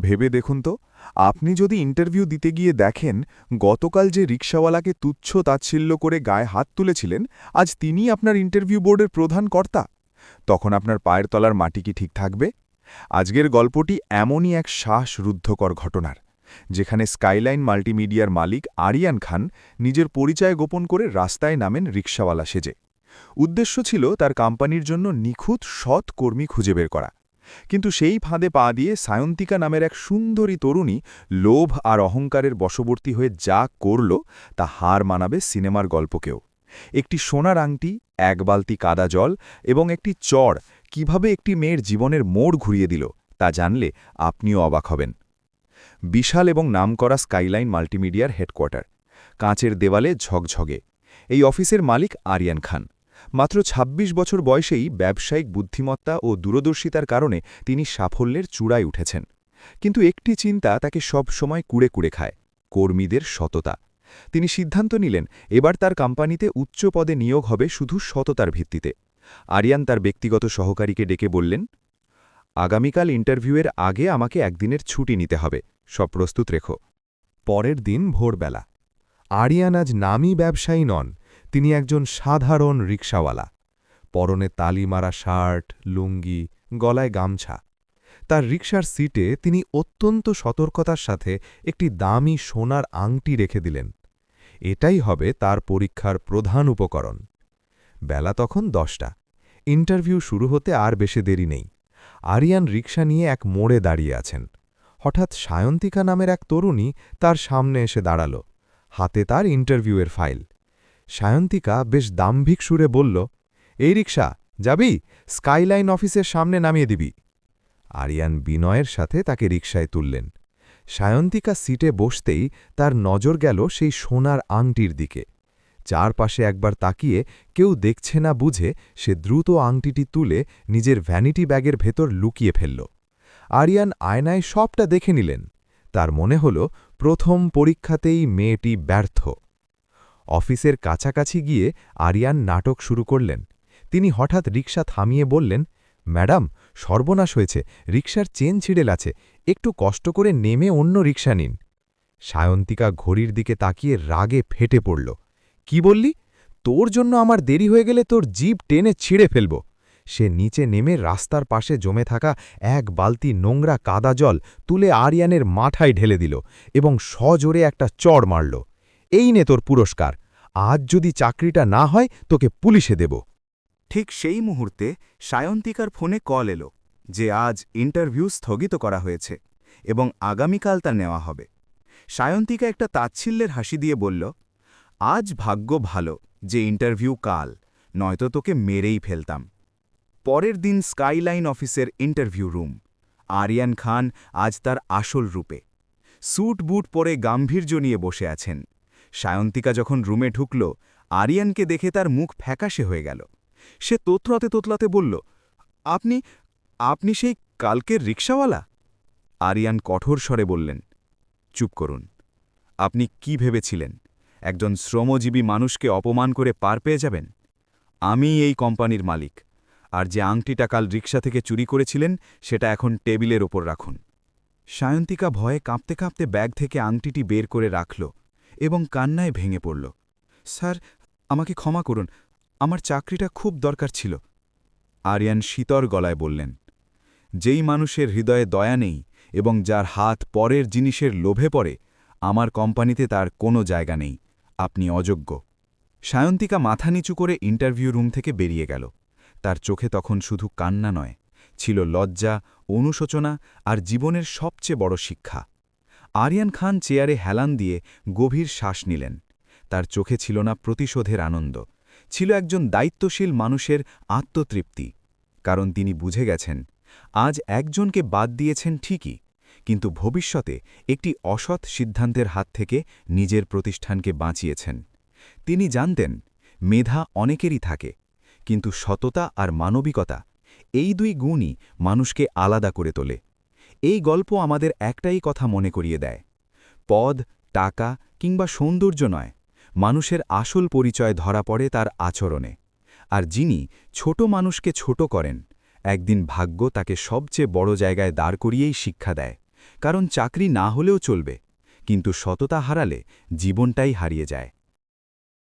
ভেবে দেখুন তো, আপনি যদি ইন্টারভিউ দিতে গিয়ে দেখেন গতকাল যে রিকশাওয়ালাকে তুচ্ছ তাচ্ছিল্য করে গায়ে হাত তুলেছিলেন, আজ তিনিই আপনার ইন্টারভিউ বোর্ডের প্রধান কর্তা, তখন আপনার পায়ের তলার মাটি কি ঠিক থাকবে? আজকের গল্পটি এমনই এক শ্বাসরুদ্ধকর ঘটনার, যেখানে স্কাইলাইন মাল্টিমিডিয়ার মালিক আরিয়ান খান নিজের পরিচয় গোপন করে রাস্তায় নামেন রিকশাওয়ালা সেজে। উদ্দেশ্য ছিল তার কোম্পানির জন্য নিখুঁত সৎ কর্মী খুঁজে বের করা। কিন্তু সেই ফাঁদে পা দিয়ে সায়ন্তিকা নামের এক সুন্দরী তরুণী লোভ আর অহংকারের বশবর্তী হয়ে যা করল তা হার মানাবে সিনেমার গল্পকেও। একটি সোনার আংটি, এক বালতি কাদা জল এবং একটি চড় কিভাবে একটি মেয়ের জীবনের মোড় ঘুরিয়ে দিল তা জানলে আপনিও অবাক হবেন। বিশাল এবং নামকরা স্কাইলাইন মাল্টিমিডিয়ার হেডকোয়ার্টার, কাঁচের দেওয়ালে ঝকঝগে। এই অফিসের মালিক আরিয়ান খান। মাত্র ২৬ বছর বয়সেই ব্যবসায়িক বুদ্ধিমত্তা ও দূরদর্শিতার কারণে তিনি সাফল্যের চূড়ায় উঠেছেন। কিন্তু একটি চিন্তা তাকে সব সময় কুড়ে কুড়ে খায়: কর্মীদের সততা। তিনি সিদ্ধান্ত নিলেন এবার তার কোম্পানিতে উচ্চ পদে নিয়োগ হবে শুধু সততার ভিত্তিতে। আরিয়ান তার ব্যক্তিগত সহকারীকে ডেকে বললেন, আগামীকাল ইন্টারভিউয়ের আগে আমাকে একদিনের ছুটি নিতে হবে, সব প্রস্তুত রেখো। পরের দিন ভোরবেলা। আরিয়ান আজ নামী ব্যবসায়ী নন, তিনি একজন সাধারণ রিকশাওয়ালা। পরনে তালিমারা শার্ট, লুঙ্গি, গলায় গামছা। তার রিকশার সিটে তিনি অত্যন্ত সতর্কতার সাথে একটি দামি সোনার আংটি রেখে দিলেন। এটাই হবে তার পরীক্ষার প্রধান উপকরণ। বেলা তখন ১০টা। ইন্টারভিউ শুরু হতে আর বেশি দেরি নেই। আরিয়ান রিকশা নিয়ে এক মোড়ে দাঁড়িয়ে আছেন। হঠাৎ সায়ন্তিকা নামের এক তরুণী তার সামনে এসে দাঁড়াল, হাতে তার ইন্টারভিউয়ের ফাইল। সায়ন্তিকা বেশ দাম্ভিক সুরে বলল, এই রিকশা যাবি? স্কাইলাইন অফিসের সামনে নামিয়ে দিবি। আরিয়ান বিনয়ের সাথে তাকে রিকশায় তুললেন। সায়ন্তিকা সিটে বসতেই তার নজর গেল সেই সোনার আংটির দিকে। চারপাশে একবার তাকিয়ে কেউ দেখছে না বুঝে সে দ্রুত আংটিটি তুলে নিজের ভ্যানিটি ব্যাগের ভেতর লুকিয়ে ফেলল। আরিয়ান আয়নায় সবটা দেখে নিলেন। তার মনে হল প্রথম পরীক্ষাতেই মেয়েটি ব্যর্থ। অফিসের কাছাকাছি গিয়ে আরিয়ান নাটক শুরু করলেন। তিনি হঠাৎ রিকশা থামিয়ে বললেন, ম্যাডাম, সর্বনাশ হয়েছে, রিকশার চেন ছিঁড়ে আছে, একটু কষ্ট করে নেমে অন্য রিকশা নিন। সায়ন্তিকা ঘড়ির দিকে তাকিয়ে রাগে ফেটে পড়ল। কি বললি? তোর জন্য আমার দেরি হয়ে গেলে তোর জিভ টেনে ছিঁড়ে ফেলব। সে নিচে নেমে রাস্তার পাশে জমে থাকা এক বালতি নোংরা কাদা জল তুলে আরিয়ানের মাথায় ঢেলে দিল এবং সজোরে একটা চড় মারল। এই নে তোর পুরস্কার, আজ যদি চাকরিটা না হয় তোকে পুলিশে দেব। ঠিক সেই মুহূর্তে সায়ন্তিকার ফোনে কল এলো যে আজ ইন্টারভিউ স্থগিত করা হয়েছে এবং আগামীকাল তা নেওয়া হবে। সায়ন্তিকা একটা তাচ্ছিল্যের হাসি দিয়ে বলল, আজ ভাগ্য ভালো যে ইন্টারভিউ কাল, নয়তো তোকে মেরেই ফেলতাম। পরের দিন স্কাইলাইন অফিসের ইন্টারভিউ রুম। আরিয়ান খান আজ তার আসল রূপে স্যুট বুট পরে গাম্ভীর্য নিয়ে বসে আছেন। সায়ন্তিকা যখন রুমে ঢুকল, আরিয়ানকে দেখে তার মুখ ফ্যাকাশে হয়ে গেল। সে তোতলাতে তোতলাতে বলল, আপনি আপনি সেই কালকের রিকশাওয়ালা? আরিয়ান কঠোর স্বরে বললেন, চুপ করুন। আপনি কি ভেবেছিলেন একজন শ্রমজীবী মানুষকে অপমান করে পার পেয়ে যাবেন? আমি এই কোম্পানির মালিক, আর যে আংটিটা কাল রিকশা থেকে চুরি করেছিলেন সেটা এখন টেবিলের ওপর রাখুন। সায়ন্তিকা ভয়ে কাঁপতে কাঁপতে ব্যাগ থেকে আংটিটি বের করে রাখল এবং কান্নায় ভেঙে পড়ল। স্যার, আমাকে ক্ষমা করুন, আমার চাকরিটা খুব দরকার ছিল। আরিয়ান শীতল গলায় বললেন, যেই মানুষের হৃদয়ে দয়া নেই এবং যার হাত পরের জিনিসের লোভে পড়ে, আমার কোম্পানিতে তার কোনো জায়গা নেই। আপনি অযোগ্য। সায়ন্তিকা মাথা নিচু করে ইন্টারভিউ রুম থেকে বেরিয়ে গেল। তার চোখে তখন শুধু কান্না নয়, ছিল লজ্জা, অনুশোচনা আর জীবনের সবচেয়ে বড় শিক্ষা। আরিয়ান খান চেয়ারে হেলান দিয়ে গভীর শ্বাস নিলেন। তার চোখে ছিল না প্রতিশোধের আনন্দ, ছিল একজন দায়িত্বশীল মানুষের আত্মতৃপ্তি। কারণ তিনি বুঝে গেছেন, আজ একজনকে বাদ দিয়েছেন ঠিকই, কিন্তু ভবিষ্যতে একটি অসৎ সিদ্ধান্তের হাত থেকে নিজের প্রতিষ্ঠানকে বাঁচিয়েছেন। তিনি জানতেন, মেধা অনেকেরই থাকে, কিন্তু সততা আর মানবিকতা, এই দুই গুণই মানুষকে আলাদা করে তোলে। এই গল্প আমাদের একটাই কথা মনে করিয়ে দেয়, পদ, টাকা কিংবা সৌন্দর্য নয়, মানুষের আসল পরিচয় ধরা পড়ে তার আচরণে। আর যিনি ছোট মানুষকে ছোট করেন, একদিন ভাগ্য তাকে সবচেয়ে বড় জায়গায় দাঁড় করিয়েই শিক্ষা দেয়, কারণ চাকরি না হলেও চলবে, কিন্তু সততা হারালে জীবনটাই হারিয়ে যায়।